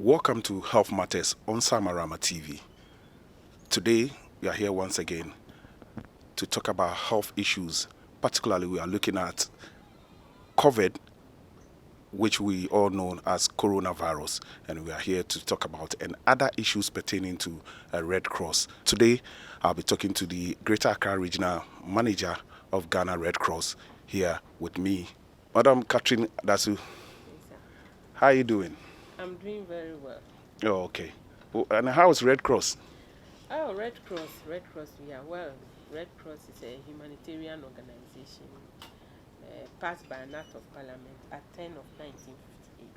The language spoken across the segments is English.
Welcome to Health Matters on Samarama TV. Today, we are here once again to talk about health issues. Particularly, we are looking at COVID, which we all know as coronavirus, and we are here to talk about and other issues pertaining to Red Cross. Today, I'll be talking to the Greater Accra Regional Manager of Ghana Red Cross here with me, Madam Catherine Adasu. Yes, sir. How are you doing? I'm doing very well. Oh, okay. Oh, and how is Red Cross? Oh, Red Cross, we are well. Red Cross is a humanitarian organization passed by an act of parliament at 10 of 1958.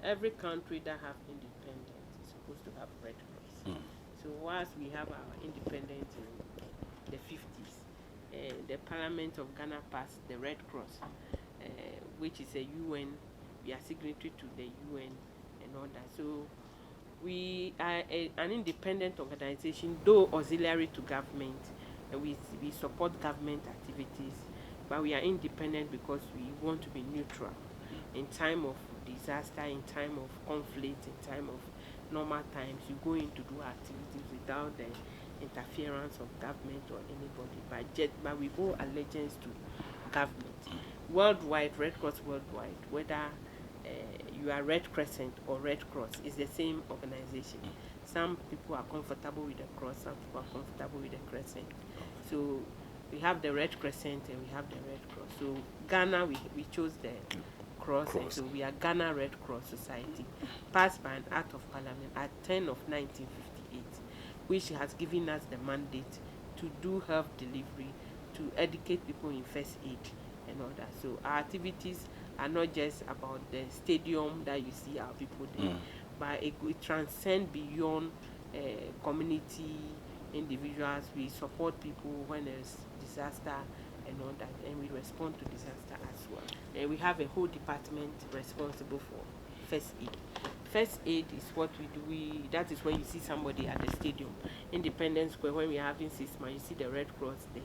Every country that have independence is supposed to have Red Cross. So whilst we have our independence in the 50s, the Parliament of Ghana passed the Red Cross, which is a UN. We are signatory to the UN and all that. So we are an independent organization, though auxiliary to government, and we support government activities, but we are independent because we want to be neutral in time of disaster, in time of conflict, in time of normal times. You go in to do activities without the interference of government or anybody, but we owe allegiance to government. Worldwide, Red Cross worldwide, whether you are Red Crescent or Red Cross, is the same organization. Some people are comfortable with the cross, some people are comfortable with the crescent. So we have the Red Crescent and we have the Red Cross. So Ghana, we chose the cross, and so we are Ghana Red Cross Society, passed by an act of parliament at 10 of 1958, which has given us the mandate to do health delivery, to educate people in first aid and all that. So our activities are not just about the stadium that you see our people there, but it transcends beyond community individuals. We support people when there's disaster and all that, and we respond to disaster as well. And we have a whole department responsible for first aid. First aid is what we do. That is when you see somebody at the stadium, Independence Square, when we are having 6 months, you see the Red Cross there.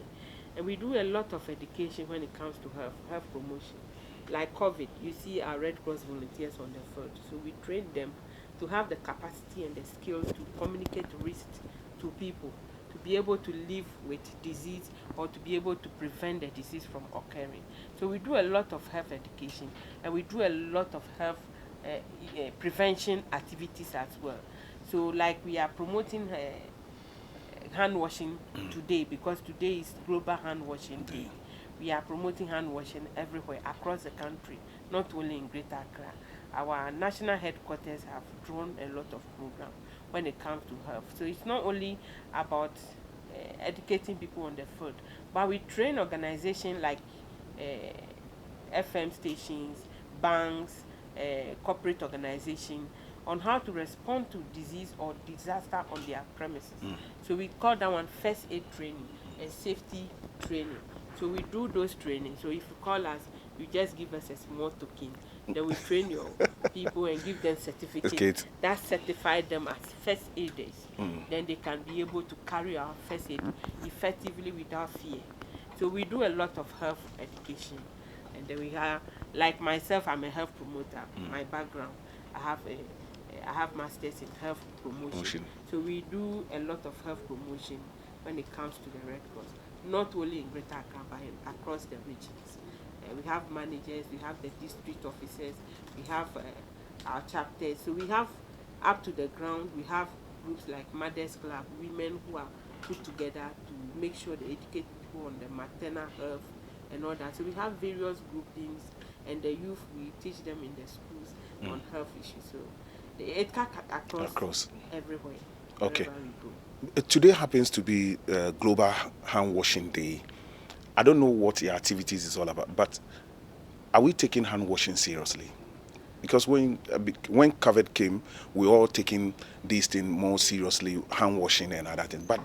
And we do a lot of education when it comes to health promotion. Like COVID, you see our Red Cross volunteers on the field. So we train them to have the capacity and the skills to communicate risk to people, to be able to live with disease or to be able to prevent the disease from occurring. So we do a lot of health education, and we do a lot of health prevention activities as well. So like we are promoting hand washing today, because today is Global Hand Washing Day. We are promoting hand washing everywhere across the country, not only in Greater Accra. Our national headquarters have drawn a lot of programs when it comes to health. So it's not only about educating people on the field, but we train organizations like FM stations, banks, corporate organizations on how to respond to disease or disaster on their premises. So we call that one first aid training and safety training. So we do those trainings. So if you call us, you just give us a small token. Then we train your people and give them certificates that certify them as first aiders. Then they can be able to carry out first aid effectively without fear. So we do a lot of health education. And then we have, like myself, I'm a health promoter. My background, I have masters in health promotion. So we do a lot of health promotion when it comes to the Red Cross, not only in Greater Accra, but across the regions. We have managers, we have the district officers, we have our chapters. So we have up to the ground, we have groups like Mothers Club, women who are put together to make sure they educate people on the maternal health and all that. So we have various groupings, and the youth, we teach them in the schools on health issues. So it cuts across everywhere. Okay. We go. Today happens to be Global Hand Washing Day. I don't know what your activities is all about, but are we taking hand washing seriously? Because when COVID came, we all taking these things more seriously, hand washing and other things. But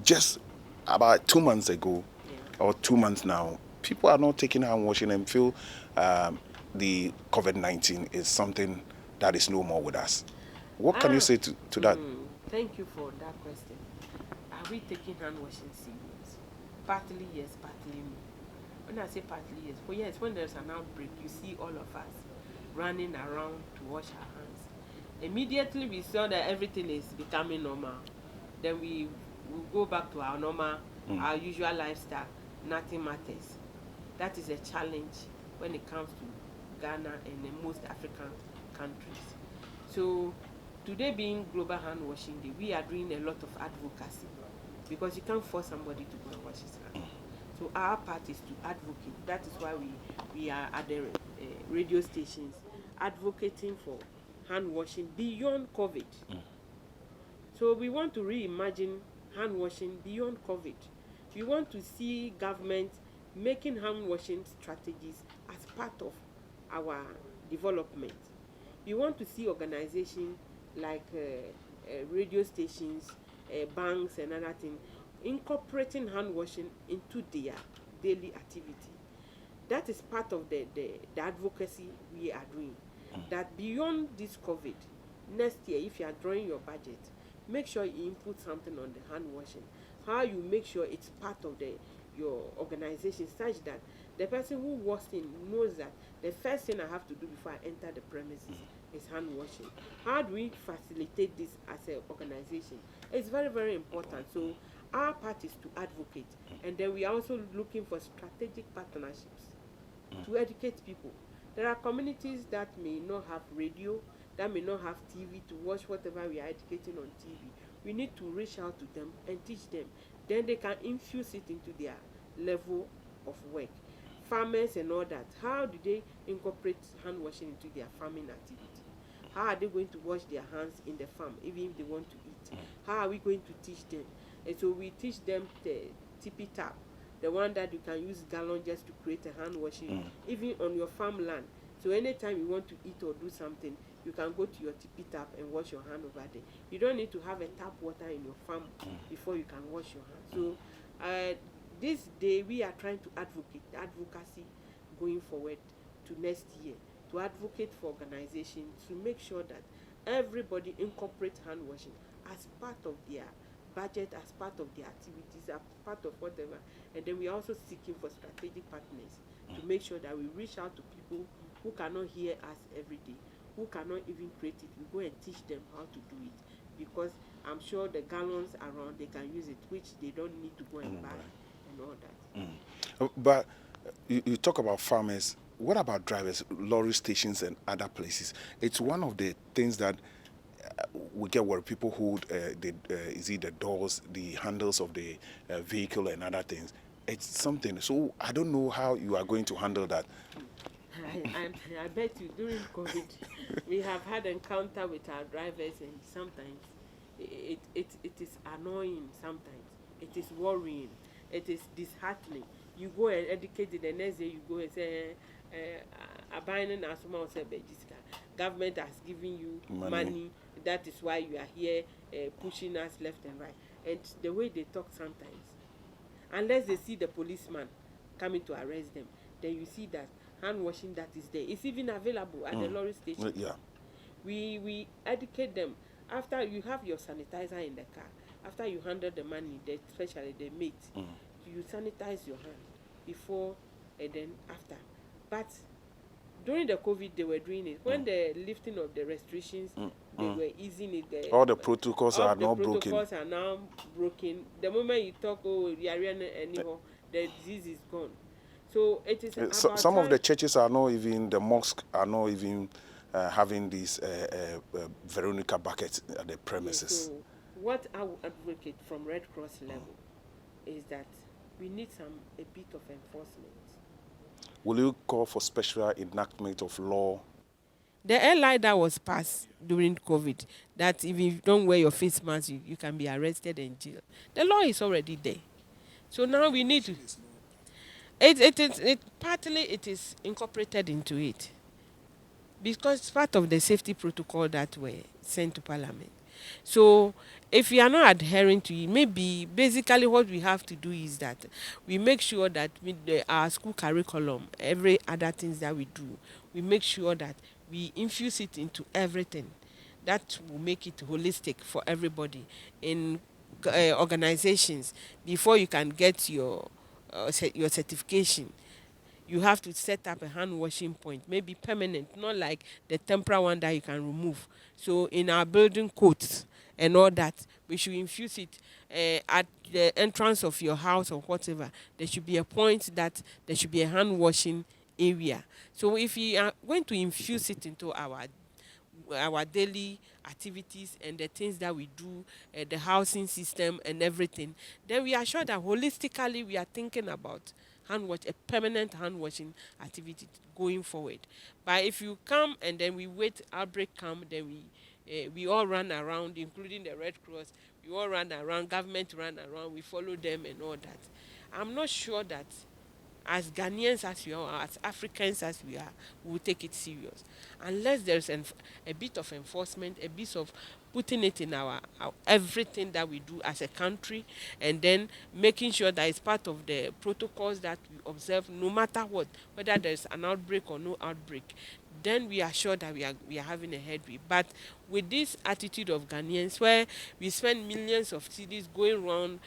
just about 2 months ago, or 2 months now, people are not taking hand washing and feel the COVID-19 is something that is no more with us. What can you say to that? Thank you for that question. Are we taking hand washing serious? Partly yes, partly no. When I say partly yes, well, yes, when there's an outbreak, you see all of us running around to wash our hands. Immediately we saw that everything is becoming normal, then we will go back to our normal, our usual lifestyle. Nothing matters. That is a challenge when it comes to Ghana and most African countries. So today being Global Hand Washing Day, we are doing a lot of advocacy because you can't force somebody to go and wash his hands. So our part is to advocate. That is why we are at the radio stations advocating for hand washing beyond COVID. So we want to reimagine hand washing beyond COVID. We want to see government making hand washing strategies as part of our development. We want to see organizations like radio stations, banks, and other things incorporating hand washing into their daily activity. That is part of the advocacy we are doing. That beyond this COVID, next year, if you are drawing your budget, make sure you input something on the hand washing. How you make sure it's part of your organization, such that the person who walks in knows that the first thing I have to do before I enter the premises is hand washing. How do we facilitate this as an organization? It's very, very important. So our part is to advocate, and then we are also looking for strategic partnerships to educate people. There are communities that may not have radio, that may not have TV to watch whatever we are educating on TV. We need to reach out to them and teach them. Then they can infuse it into their level of work. Farmers and all that, how do they incorporate hand washing into their farming activity? How are they going to wash their hands in the farm, even if they want to eat? How are we going to teach them? And so we teach them the tippy tap, the one that you can use gallon just to create a hand washing, even on your farmland. So anytime you want to eat or do something, you can go to your tippy tap and wash your hand over there. You don't need to have a tap water in your farm before you can wash your hand. So this day we are trying to advocacy going forward to next year, to advocate for organizations to make sure that everybody incorporates hand washing as part of their budget, as part of their activities, as part of whatever. And then we are also seeking for strategic partners to make sure that we reach out to people who cannot hear us every day, who cannot even create it. We go and teach them how to do it, because I'm sure the gallons around, they can use it, which they don't need to go and buy and all that. But you talk about farmers. What about drivers, lorry stations, and other places? It's one of the things that we get where people hold is it the doors, the handles of the vehicle, and other things. It's something. So I don't know how you are going to handle that. I bet you during COVID, we have had encounter with our drivers, and sometimes it is annoying. Sometimes it is worrying. It is disheartening. You go and educate it, the next day you go and say, "Abandoning as someone said, government has given you money. That is why you are here pushing us left and right." And the way they talk sometimes, unless they see the policeman coming to arrest them, then you see that hand washing that is there. It's even available at the lorry station. Yeah. We educate them. After you have your sanitizer in the car, after you handle the money, especially the mate, you sanitize your hand before and then after. But during the COVID, they were doing it. When the lifting of the restrictions, they were easing it. All the protocols are now broken. All the protocols are now broken. The moment you talk, anyhow, the disease is gone. So it is about some of the churches are not even, the mosques are not even having these Veronica buckets at the premises. So what I would advocate from Red Cross level is that we need a bit of enforcement. Will you call for special enactment of law? The airline that was passed during COVID, that if you don't wear your face mask, you can be arrested and jailed. The law is already there. So now we need to. Partly it is incorporated into it, because it's part of the safety protocol that were sent to Parliament. So if we are not adhering to it, maybe basically what we have to do is that we make sure that our school curriculum, every other things that we do, we make sure that we infuse it into everything. That will make it holistic for everybody in organizations. Before you can get your certification, you have to set up a hand washing point, maybe permanent, not like the temporary one that you can remove. So in our building codes and all that, we should infuse it at the entrance of your house or whatever. There should be a point that there should be a hand washing area. So if you are going to infuse it into our daily activities and the things that we do, the housing system and everything, then we are sure that holistically we are thinking about a permanent hand washing activity going forward. But if you come and then we wait, outbreak come, then we all run around, including the Red Cross. We all run around, government run around, we follow them and all that. I'm not sure that as Ghanaians as we are, as Africans as we are, we will take it serious. Unless there's a bit of enforcement, a bit of putting it in our everything that we do as a country, and then making sure that it's part of the protocols that we observe, no matter what, whether there's an outbreak or no outbreak, then we are sure that we are having a headway. But with this attitude of Ghanaians, where we spend millions of cedis going around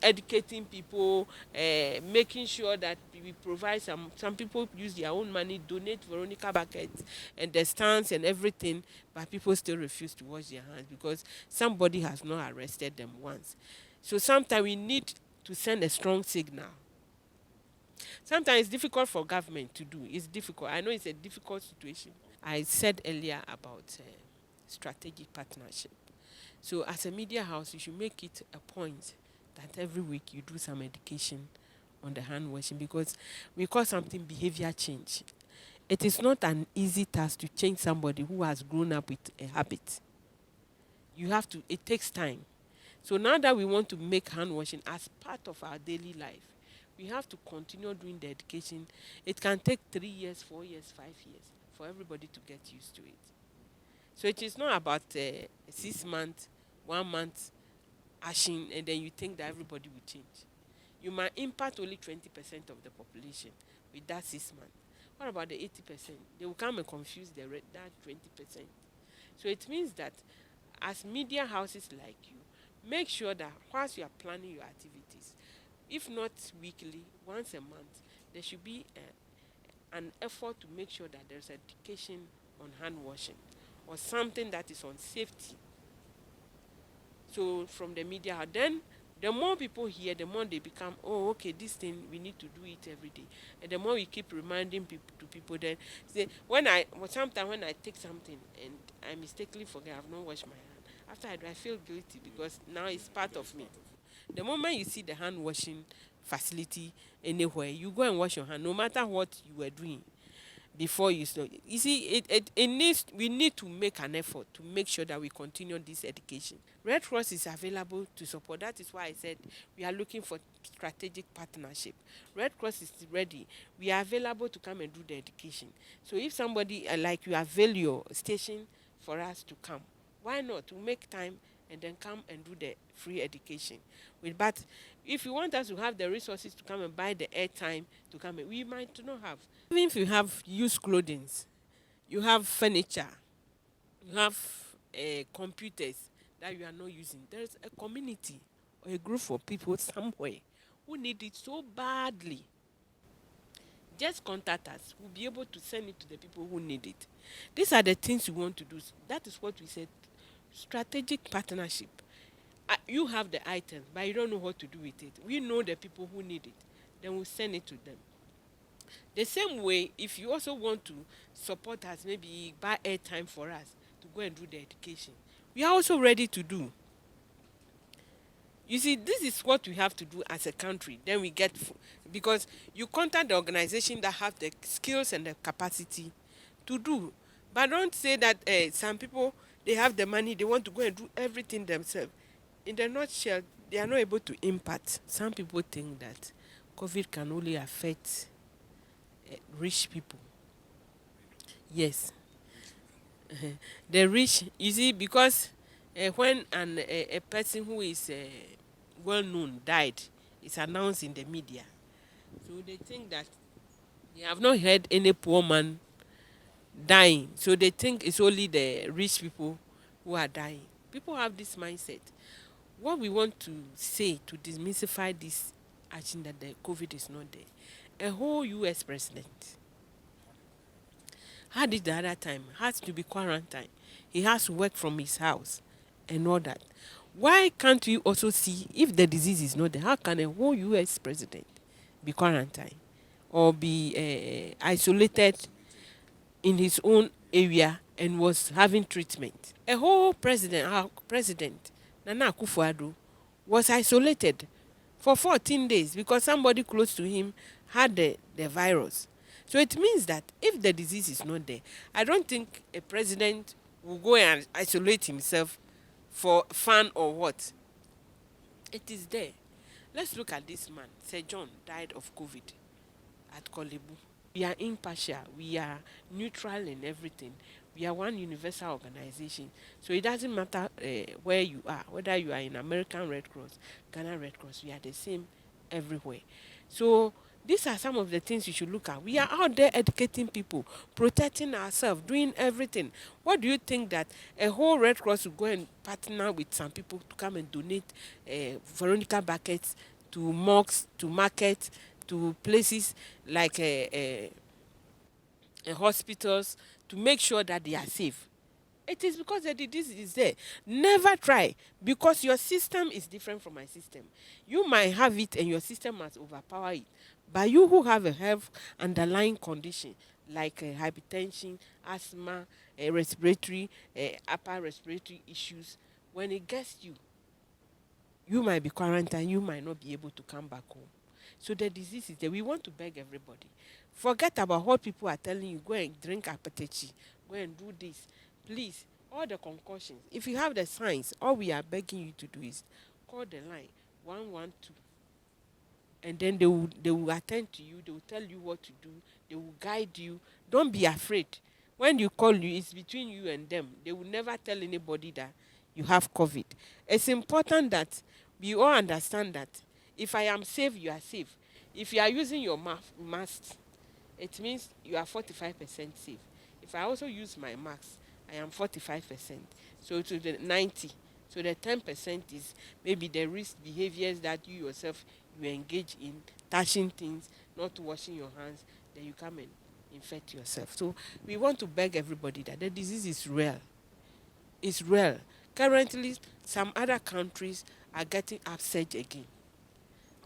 educating people, making sure that we provide some people use their own money, donate Veronica buckets and the stands and everything, but people still refuse to wash their hands because somebody has not arrested them once. So sometimes we need to send a strong signal. Sometimes it's difficult for government to do. It's difficult. I know it's a difficult situation. I said earlier about strategic partnership. So as a media house, you should make it a point that every week you do some education on the hand washing, because we call something behavior change. It is not an easy task to change somebody who has grown up with a habit. You have to, it takes time. So now that we want to make hand washing as part of our daily life, we have to continue doing the education. It can take 3 years, 4 years, 5 years for everybody to get used to it. So it is not about 6 months, 1 month ashing, and then you think that everybody will change. You might impact only 20% of the population with that 6 months. What about the 80%? They will come and confuse that 20%. So it means that as media houses like you, make sure that whilst you are planning your activities, if not weekly, once a month, there should be an effort to make sure that there's education on hand washing or something that is on safety. So from the media, then the more people hear, the more they become, oh, okay, this thing we need to do it every day. And the more we keep reminding people, then say sometimes when I take something and I mistakenly forget I've not washed my hand, after I do, I feel guilty because now it's part of me. The moment you see the hand washing facility anywhere, you go and wash your hand, no matter what you were doing before you start. You see, it needs, we need to make an effort to make sure that we continue this education. Red Cross is available to support. That is why I said we are looking for strategic partnership. Red Cross is ready. We are available to come and do the education. So if somebody like you avail your station for us to come, why not? To make time and then come and do the free education. But if you want us to have the resources to come and buy the airtime to come in, we might not have. Even if you have used clothing, you have furniture, you have computers that you are not using, there's a community or a group of people somewhere who need it so badly. Just contact us. We'll be able to send it to the people who need it. These are the things we want to do. That is what we said. Strategic partnership. You have the items, but you don't know what to do with it. We know the people who need it. Then we'll send it to them. The same way, if you also want to support us, maybe buy airtime for us to go and do the education, we are also ready to do. You see, this is what we have to do as a country. Then we get, because you contact the organization that have the skills and the capacity to do. But don't say that some people, they have the money, they want to go and do everything themselves. In the nutshell, they are not able to impact. Some people think that COVID can only affect rich people. Yes. The rich, you see, because when a person who is well known died, it's announced in the media. So they think that they have not heard any poor man dying. So they think it's only the rich people who are dying. People have this mindset. What we want to say to demystify this action that the COVID is not there. a whole US president had it the other time, has to be quarantined. He has to work from his house and all that. Why can't we also see if the disease is not there? How can a whole US president be quarantined or be isolated in his own area and was having treatment? A whole president, our president, Nana Akufo-Addo, was isolated for 14 days because somebody close to him had the virus. So it means that if the disease is not there, I don't think a president will go and isolate himself for fun or what. It is there. Let's look at this man. Sir John died of COVID at Kolebu. We are impartial. We are neutral in everything. We are one universal organization. So it doesn't matter where you are, whether you are in American Red Cross, Ghana Red Cross, we are the same everywhere. So these are some of the things you should look at. We are out there educating people, protecting ourselves, doing everything. What do you think that a whole Red Cross will go and partner with some people to come and donate Veronica buckets to mosques, to markets, to places like hospitals to make sure that they are safe? It is because the disease is there. Never try, because your system is different from my system. You might have it and your system must overpower it. But you who have a health underlying condition like hypertension, asthma, respiratory, upper respiratory issues, when it gets you, you might be quarantined, you might not be able to come back home. So the disease is there. We want to beg everybody. Forget about what people are telling you. Go and drink apatechi. Go and do this. Please, all the concussions. If you have the signs, all we are begging you to do is call the line 112. And then they will attend to you. They will tell you what to do. They will guide you. Don't be afraid. When you call you, it's between you and them. They will never tell anybody that you have COVID. It's important that we all understand that if I am safe, you are safe. If you are using your mask, it means you are 45% safe. If I also use my mask, I am 45%. So to the 90. So the 10% is maybe the risk behaviors that you yourself you engage in, touching things, not washing your hands, then you come and infect yourself. So we want to beg everybody that the disease is real. It's real. Currently, some other countries are getting upsurge again.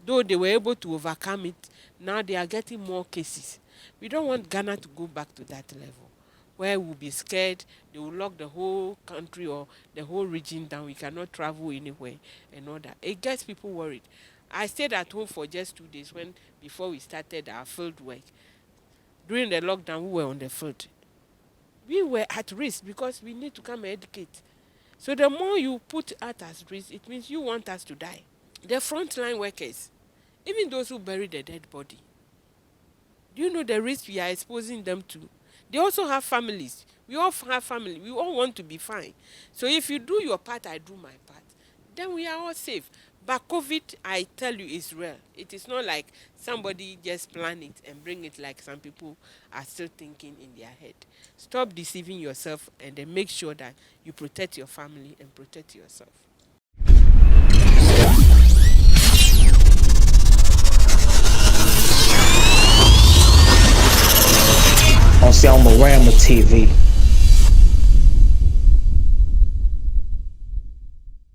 Though they were able to overcome it, now they are getting more cases. We don't want Ghana to go back to that level, where we'll be scared, they will lock the whole country or the whole region down, we cannot travel anywhere and all that. It gets people worried. I stayed at home for just 2 days before we started our field work. During the lockdown, we were on the field. We were at risk because we need to come and educate. So the more you put us at risk, it means you want us to die. The frontline workers, even those who bury the dead body, do you know the risk we are exposing them to? They also have families. We all have family. We all want to be fine. So if you do your part, I do my part, then we are all safe. But COVID, I tell you, is real. It is not like somebody just plan it and bring it like some people are still thinking in their head. Stop deceiving yourself and then make sure that you protect your family and protect yourself. On Selma Rama TV.